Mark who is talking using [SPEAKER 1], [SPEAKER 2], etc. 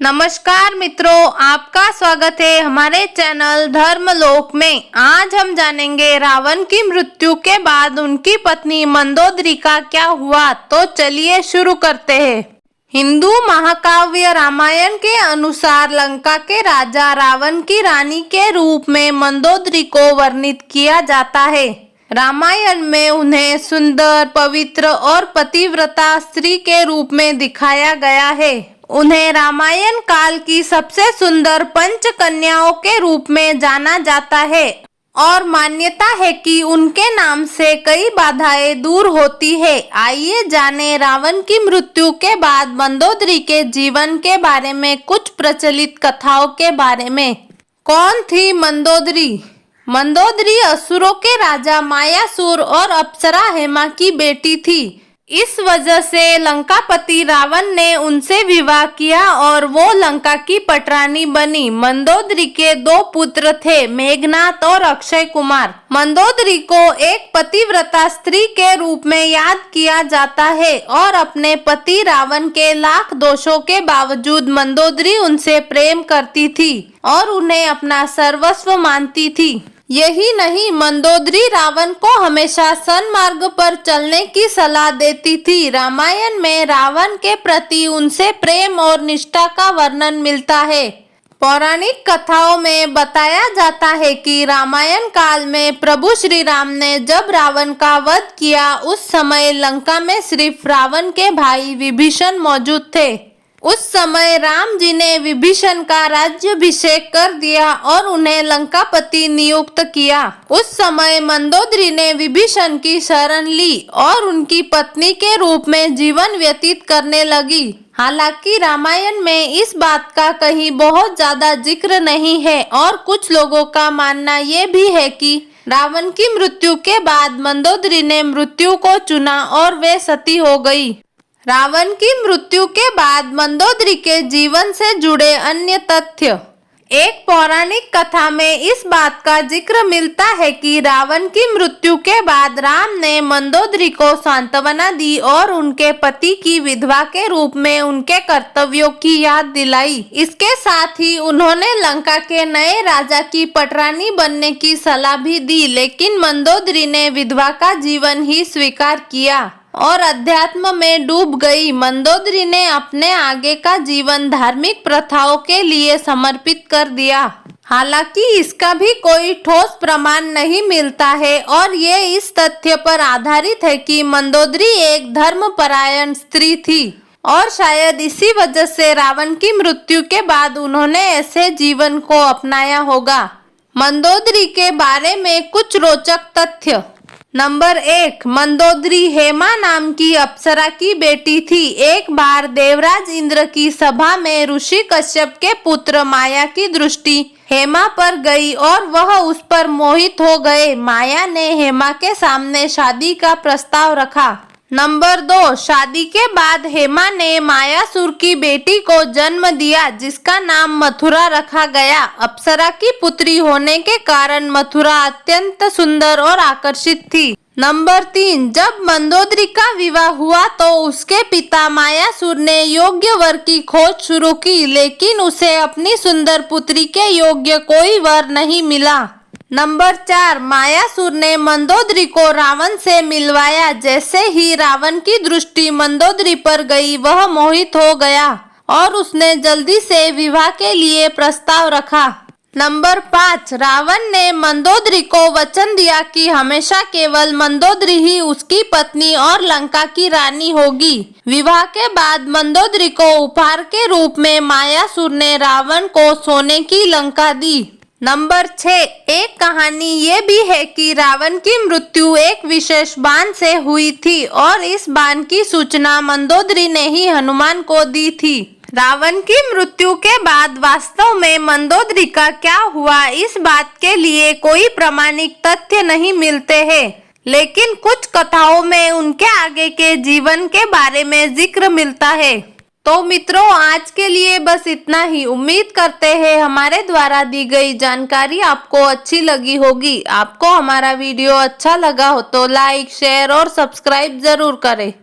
[SPEAKER 1] नमस्कार मित्रों, आपका स्वागत है हमारे चैनल धर्मलोक में। आज हम जानेंगे रावण की मृत्यु के बाद उनकी पत्नी मंदोदरी का क्या हुआ। तो चलिए शुरू करते हैं। हिंदू महाकाव्य रामायण के अनुसार लंका के राजा रावण की रानी के रूप में मंदोदरी को वर्णित किया जाता है। रामायण में उन्हें सुंदर, पवित्र और पतिव्रता स्त्री के रूप में दिखाया गया है। उन्हें रामायण काल की सबसे सुंदर पंच कन्याओं के रूप में जाना जाता है और मान्यता है कि उनके नाम से कई बाधाएं दूर होती है। आइए जाने रावण की मृत्यु के बाद मंदोदरी के जीवन के बारे में कुछ प्रचलित कथाओं के बारे में। कौन थी मंदोदरी? मंदोदरी असुरों के राजा मायासुर और अप्सरा हेमा की बेटी थी। इस वजह से लंकापति रावण ने उनसे विवाह किया और वो लंका की पटरानी बनी। मंदोदरी के दो पुत्र थे, मेघनाद और अक्षय कुमार। मंदोदरी को एक पतिव्रता स्त्री के रूप में याद किया जाता है और अपने पति रावण के लाख दोषों के बावजूद मंदोदरी उनसे प्रेम करती थी और उन्हें अपना सर्वस्व मानती थी। यही नहीं, मंदोदरी रावण को हमेशा सन्मार्ग पर चलने की सलाह देती थी। रामायण में रावण के प्रति उनसे प्रेम और निष्ठा का वर्णन मिलता है। पौराणिक कथाओं में बताया जाता है कि रामायण काल में प्रभु श्री राम ने जब रावण का वध किया, उस समय लंका में सिर्फ रावण के भाई विभीषण मौजूद थे। उस समय राम जी ने विभीषण का राज्याभिषेक कर दिया और उन्हें लंकापति नियुक्त किया। उस समय मंदोदरी ने विभीषण की शरण ली और उनकी पत्नी के रूप में जीवन व्यतीत करने लगी। हालांकि रामायण में इस बात का कहीं बहुत ज्यादा जिक्र नहीं है और कुछ लोगों का मानना ये भी है कि रावण की मृत्यु के बाद मंदोदरी ने मृत्यु को चुना और वे सती हो गई। रावण की मृत्यु के बाद मंदोदरी के जीवन से जुड़े अन्य तथ्य। एक पौराणिक कथा में इस बात का जिक्र मिलता है कि रावण की मृत्यु के बाद राम ने मंदोदरी को सांत्वना दी और उनके पति की विधवा के रूप में उनके कर्तव्यों की याद दिलाई। इसके साथ ही उन्होंने लंका के नए राजा की पटरानी बनने की सलाह भी दी, लेकिन मंदोदरी ने विधवा का जीवन ही स्वीकार किया और अध्यात्म में डूब गई। मंदोदरी ने अपने आगे का जीवन धार्मिक प्रथाओं के लिए समर्पित कर दिया। हालांकि इसका भी कोई ठोस प्रमाण नहीं मिलता है और ये इस तथ्य पर आधारित है कि मंदोदरी एक धर्मपरायण स्त्री थी और शायद इसी वजह से रावण की मृत्यु के बाद उन्होंने ऐसे जीवन को अपनाया होगा। मंदोदरी के बारे में कुछ रोचक तथ्य। नंबर 1, मंदोदरी हेमा नाम की अप्सरा की बेटी थी। एक बार देवराज इंद्र की सभा में ऋषि कश्यप के पुत्र माया की दृष्टि हेमा पर गई और वह उस पर मोहित हो गए। माया ने हेमा के सामने शादी का प्रस्ताव रखा। नंबर 2, शादी के बाद हेमा ने मायासुर की बेटी को जन्म दिया, जिसका नाम मथुरा रखा गया। अप्सरा की पुत्री होने के कारण मथुरा अत्यंत सुंदर और आकर्षित थी। नंबर 3, जब मंदोदरी का विवाह हुआ तो उसके पिता मायासुर ने योग्य वर की खोज शुरू की, लेकिन उसे अपनी सुंदर पुत्री के योग्य कोई वर नहीं मिला। नंबर 4, मायासुर ने मंदोदरी को रावण से मिलवाया। जैसे ही रावण की दृष्टि मंदोदरी पर गई, वह मोहित हो गया और उसने जल्दी से विवाह के लिए प्रस्ताव रखा। नंबर 5, रावण ने मंदोदरी को वचन दिया कि हमेशा केवल मंदोदरी ही उसकी पत्नी और लंका की रानी होगी। विवाह के बाद मंदोदरी को उपहार के रूप में मायासुर ने रावण को सोने की लंका दी। नंबर 6, एक कहानी ये भी है कि रावण की मृत्यु एक विशेष बाण से हुई थी और इस बाण की सूचना मंदोदरी ने ही हनुमान को दी थी। रावण की मृत्यु के बाद वास्तव में मंदोदरी का क्या हुआ, इस बात के लिए कोई प्रामाणिक तथ्य नहीं मिलते हैं, लेकिन कुछ कथाओं में उनके आगे के जीवन के बारे में जिक्र मिलता है। तो मित्रों, आज के लिए बस इतना ही। उम्मीद करते हैं हमारे द्वारा दी गई जानकारी आपको अच्छी लगी होगी। आपको हमारा वीडियो अच्छा लगा हो तो लाइक, शेयर और सब्सक्राइब जरूर करें।